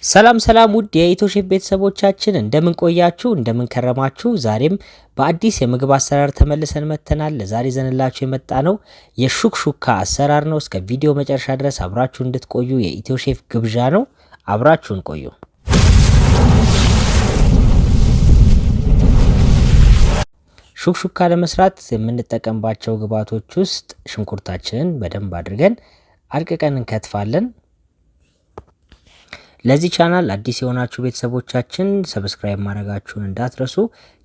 ሰላም ሰላም ውድ የኢትዮ ሼፍ ቤተሰቦቻችን እንደምን ቆያችሁ? እንደምን ከረማችሁ? ዛሬም በአዲስ የምግብ አሰራር ተመልሰን መጥተናል። ለዛሬ ዘንላችሁ የመጣ ነው የሹክሹካ አሰራር ነው። እስከ ቪዲዮ መጨረሻ ድረስ አብራችሁ እንድትቆዩ የኢትዮ ሼፍ ግብዣ ነው። አብራችሁን ቆዩ። ሹክሹካ ለመስራት የምንጠቀምባቸው ግብአቶች ውስጥ ሽንኩርታችንን በደንብ አድርገን አድቅቀን እንከትፋለን። ለዚህ ቻናል አዲስ የሆናችሁ ቤተሰቦቻችን ሰብስክራይብ ማድረጋችሁን እንዳትረሱ፣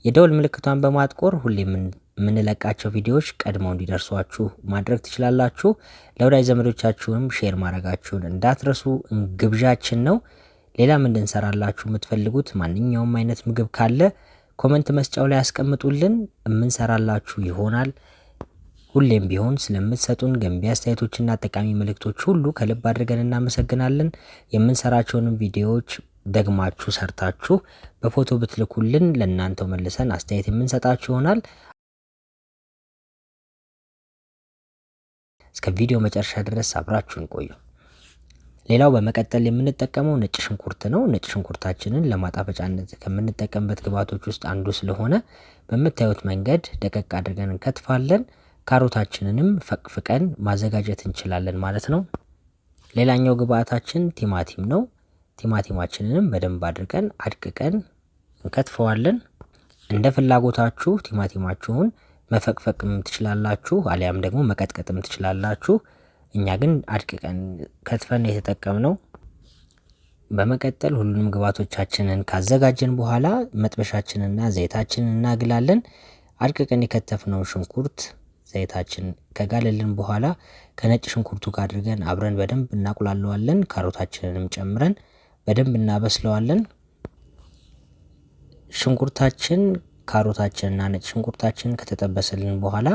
የደወል ምልክቷን በማጥቆር ሁሌ የምንለቃቸው ቪዲዮዎች ቀድመው እንዲደርሷችሁ ማድረግ ትችላላችሁ። ለወዳጅ ዘመዶቻችሁንም ሼር ማድረጋችሁን እንዳትረሱ ግብዣችን ነው። ሌላም እንድንሰራላችሁ የምትፈልጉት ማንኛውም አይነት ምግብ ካለ ኮመንት መስጫው ላይ ያስቀምጡልን፣ የምንሰራላችሁ ይሆናል። ሁሌም ቢሆን ስለምትሰጡን ገንቢ አስተያየቶችና ጠቃሚ መልእክቶች ሁሉ ከልብ አድርገን እናመሰግናለን። የምንሰራቸውንም ቪዲዮዎች ደግማችሁ ሰርታችሁ በፎቶ ብትልኩልን ለእናንተው መልሰን አስተያየት የምንሰጣችሁ ይሆናል። እስከ ቪዲዮ መጨረሻ ድረስ አብራችሁን ቆዩ። ሌላው በመቀጠል የምንጠቀመው ነጭ ሽንኩርት ነው። ነጭ ሽንኩርታችንን ለማጣፈጫነት ከምንጠቀምበት ግብአቶች ውስጥ አንዱ ስለሆነ በምታዩት መንገድ ደቀቅ አድርገን እንከትፋለን። ካሮታችንንም ፈቅፍቀን ማዘጋጀት እንችላለን ማለት ነው። ሌላኛው ግብአታችን ቲማቲም ነው። ቲማቲማችንንም በደንብ አድርገን አድቅቀን እንከትፈዋለን። እንደ ፍላጎታችሁ ቲማቲማችሁን መፈቅፈቅም ትችላላችሁ፣ አሊያም ደግሞ መቀጥቀጥም ትችላላችሁ። እኛ ግን አድቅቀን ከትፈን የተጠቀምነው። በመቀጠል ሁሉንም ግብአቶቻችንን ካዘጋጀን በኋላ መጥበሻችንና ዘይታችንን እናግላለን። አድቅቀን የከተፍነው ሽንኩርት ዘይታችን ከጋለልን በኋላ ከነጭ ሽንኩርቱ ጋር አድርገን አብረን በደንብ እናቁላለዋለን። ካሮታችንንም ጨምረን በደንብ እናበስለዋለን። ሽንኩርታችን፣ ካሮታችንና ነጭ ሽንኩርታችን ከተጠበሰልን በኋላ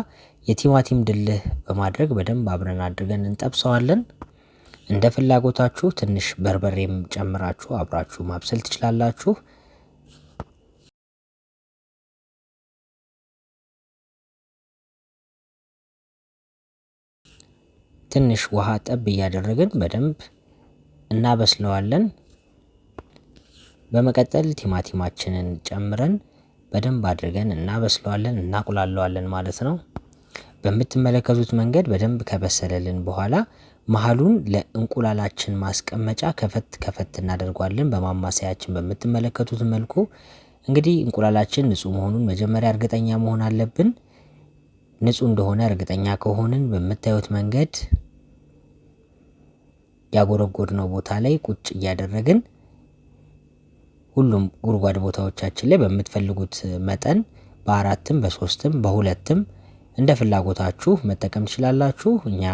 የቲማቲም ድልህ በማድረግ በደንብ አብረን አድርገን እንጠብሰዋለን። እንደ ፍላጎታችሁ ትንሽ በርበሬም ጨምራችሁ አብራችሁ ማብሰል ትችላላችሁ። ትንሽ ውሃ ጠብ እያደረግን በደንብ እናበስለዋለን። በመቀጠል ቲማቲማችንን ጨምረን በደንብ አድርገን እናበስለዋለን፣ እናቁላለዋለን ማለት ነው። በምትመለከቱት መንገድ በደንብ ከበሰለልን በኋላ መሃሉን ለእንቁላላችን ማስቀመጫ ከፈት እናደርጓለን። በማማሰያችን በምትመለከቱት መልኩ እንግዲህ እንቁላላችን ንጹህ መሆኑን መጀመሪያ እርግጠኛ መሆን አለብን። ንጹህ እንደሆነ እርግጠኛ ከሆንን በምታዩት መንገድ ያጎረጎድነው ቦታ ላይ ቁጭ እያደረግን ሁሉም ጉድጓድ ቦታዎቻችን ላይ በምትፈልጉት መጠን በአራትም በሶስትም በሁለትም እንደ ፍላጎታችሁ መጠቀም ትችላላችሁ። እኛ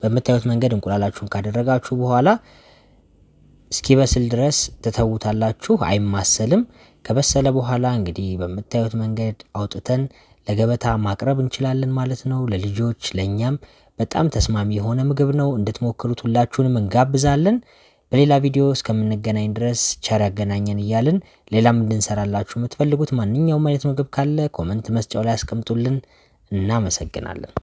በምታዩት መንገድ እንቁላላችሁን ካደረጋችሁ በኋላ እስኪበስል ድረስ ትተውታላችሁ። አይማሰልም። ከበሰለ በኋላ እንግዲህ በምታዩት መንገድ አውጥተን ለገበታ ማቅረብ እንችላለን ማለት ነው። ለልጆች ለኛም በጣም ተስማሚ የሆነ ምግብ ነው። እንድትሞክሩት ሁላችሁንም እንጋብዛለን። በሌላ ቪዲዮ እስከምንገናኝ ድረስ ቸር ያገናኘን እያልን ሌላም እንድንሰራላችሁ የምትፈልጉት ማንኛውም አይነት ምግብ ካለ ኮመንት መስጫው ላይ አስቀምጡልን። እናመሰግናለን።